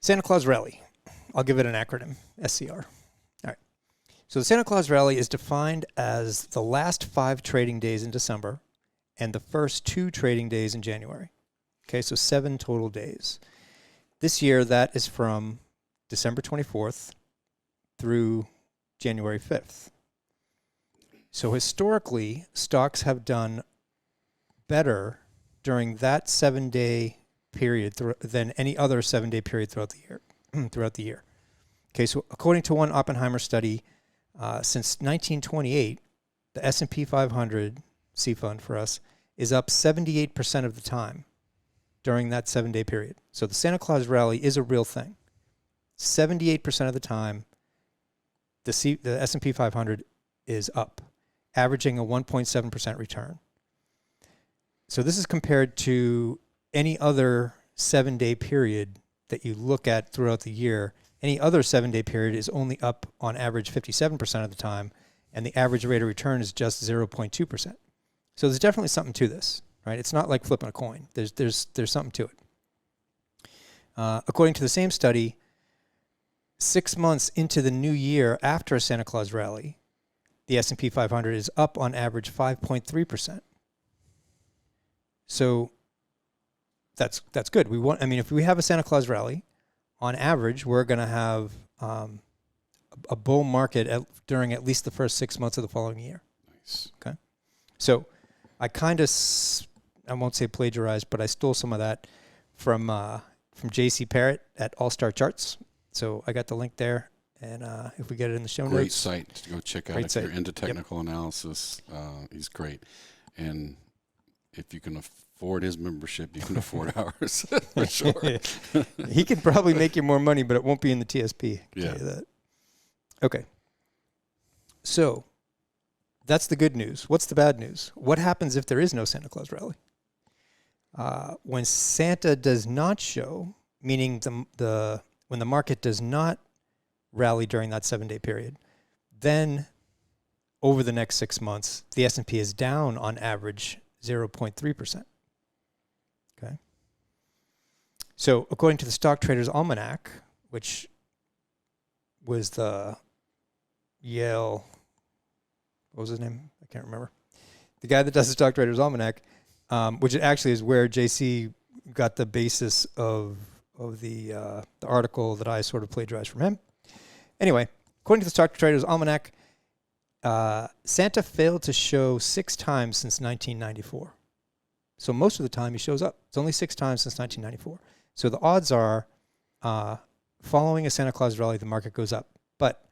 Santa Claus Rally. I'll give it an acronym, SCR. All right. So the Santa Claus Rally is defined as the last 5 trading days in December and the first 2 trading days in January. Okay, so 7 total days. This year, that is from December 24th through January 5th. So historically, stocks have done better during that 7-day period than any other 7-day period throughout the year. Okay, so according to one Oppenheimer study, since 1928, the S&P 500 C fund for us is up 78% of the time during that 7-day period. So the Santa Claus Rally is a real thing. 78% of the time, the S&P 500 is up, averaging a 1.7% return. So this is compared to any other 7-day period that you look at throughout the year. Any other 7-day period is only up on average 57% of the time, and the average rate of return is just 0.2%. So there's definitely something to this, right? It's not like flipping a coin. There's something to it. According to the same study, 6 months into the new year after a Santa Claus Rally, the S&P 500 is up on average 5.3%. So that's good. If we have a Santa Claus Rally, on average, we're going to have a bull market during at least the first 6 months of the following year. Nice. Okay. So I won't say plagiarized, but I stole some of that from J.C. Parrott at All Star Charts. So I got the link there, and if we get it in the show notes. Great site to go check out if you're into technical Yep. analysis. He's great. And if you can afford his membership, you can afford ours, for sure. He could probably make you more money, but it won't be in the TSP. I can Yeah. tell you that. Okay. So that's the good news. What's the bad news? What happens if there is no Santa Claus Rally? When Santa does not show, meaning when the market does not rally during that 7-day period, then over the next 6 months, the S&P is down on average 0.3%. Okay. So according to the Stock Traders Almanac, which was the Yale, what was his name? I can't remember. The guy that does the Stock Traders Almanac, which actually is where JC got the basis of the article that I sort of plagiarized from him. Anyway, according to the Stock Traders Almanac, Santa failed to show 6 times since 1994. So most of the time he shows up. It's only 6 times since 1994. So the odds are, following a Santa Claus Rally, the market goes up. But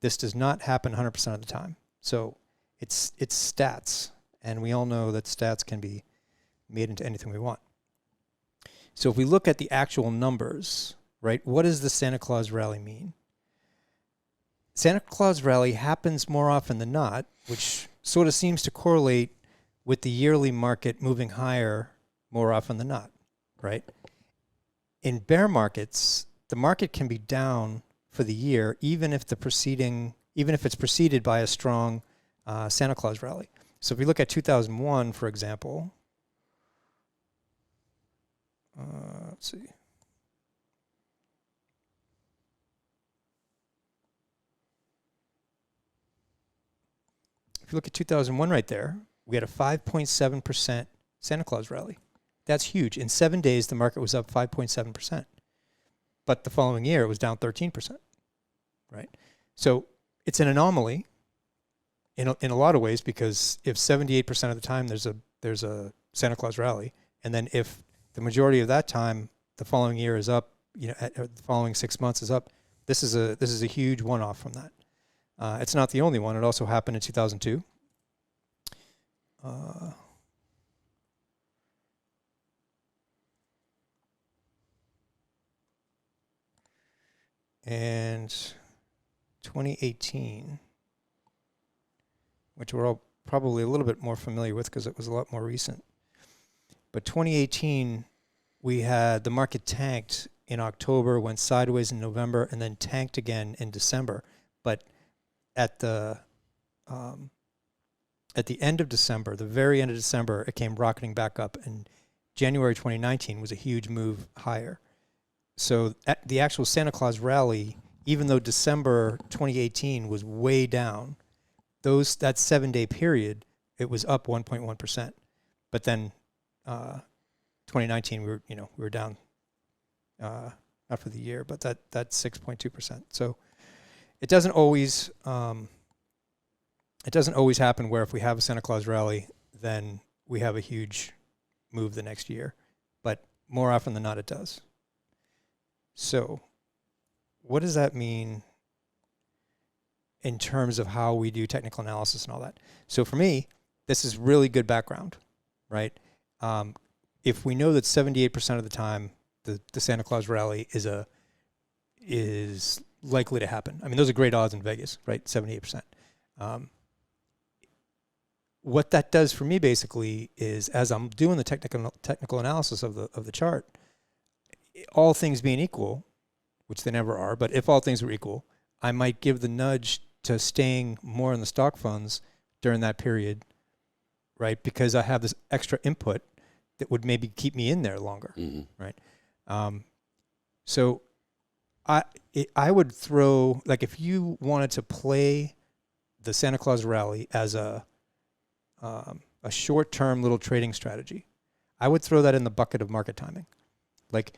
this does not happen 100% of the time. So it's stats, and we all know that stats can be made into anything we want. So if we look at the actual numbers, right, what does the Santa Claus Rally mean? Santa Claus Rally happens more often than not, which sort of seems to correlate with the yearly market moving higher more often than not, right? In bear markets, the market can be down for the year, even if it's preceded by a strong Santa Claus Rally. So if we look at 2001, for example, let's see. If you look at 2001 right there, we had a 5.7% Santa Claus Rally. That's huge. In 7 days, the market was up 5.7%. But the following year, it was down 13%, right? So it's an anomaly in a lot of ways, because if 78% of the time there's a Santa Claus Rally, and then if the majority of that time the following year is up, the following 6 months is up, this is a huge one-off from that. It's not the only one. It also happened in 2002. And 2018, which we're all probably a little bit more familiar with because it was a lot more recent. But 2018, we had the market tanked in October, went sideways in November, and then tanked again in December. But at the end of December, the very end of December, it came rocketing back up, and January 2019 was a huge move higher. So the actual Santa Claus rally, even though December 2018 was way down, that 7-day period, it was up 1.1%. But then 2019 we were down not for the year, but that's 6.2%. So it doesn't always happen where if we have a Santa Claus rally, then we have a huge move the next year. But more often than not, it does. So what does that mean in terms of how we do technical analysis and all that? So for me, this is really good background, right? If we know that 78% of the time the Santa Claus rally is likely to happen. I mean, those are great odds in Vegas, right? 78%. What that does for me basically is, as I'm doing the technical analysis of the chart, all things being equal, which they never are, but if all things were equal, I might give the nudge to staying more in the stock funds during that period, right? Because I have this extra input that would maybe keep me in there longer, right? So I would throw, like, if you wanted to play the Santa Claus rally as a short-term little trading strategy, I would throw that in the bucket of market timing. Like,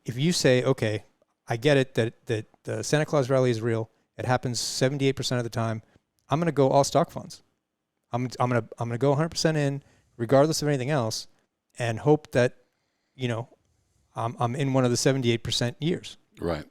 if you say, okay, I get it that the Santa Claus rally is real, it happens 78% of the time, I'm going to go all stock funds. I'm going to go 100% in, regardless of anything else, and hope that, I'm in one of the 78% years. Right.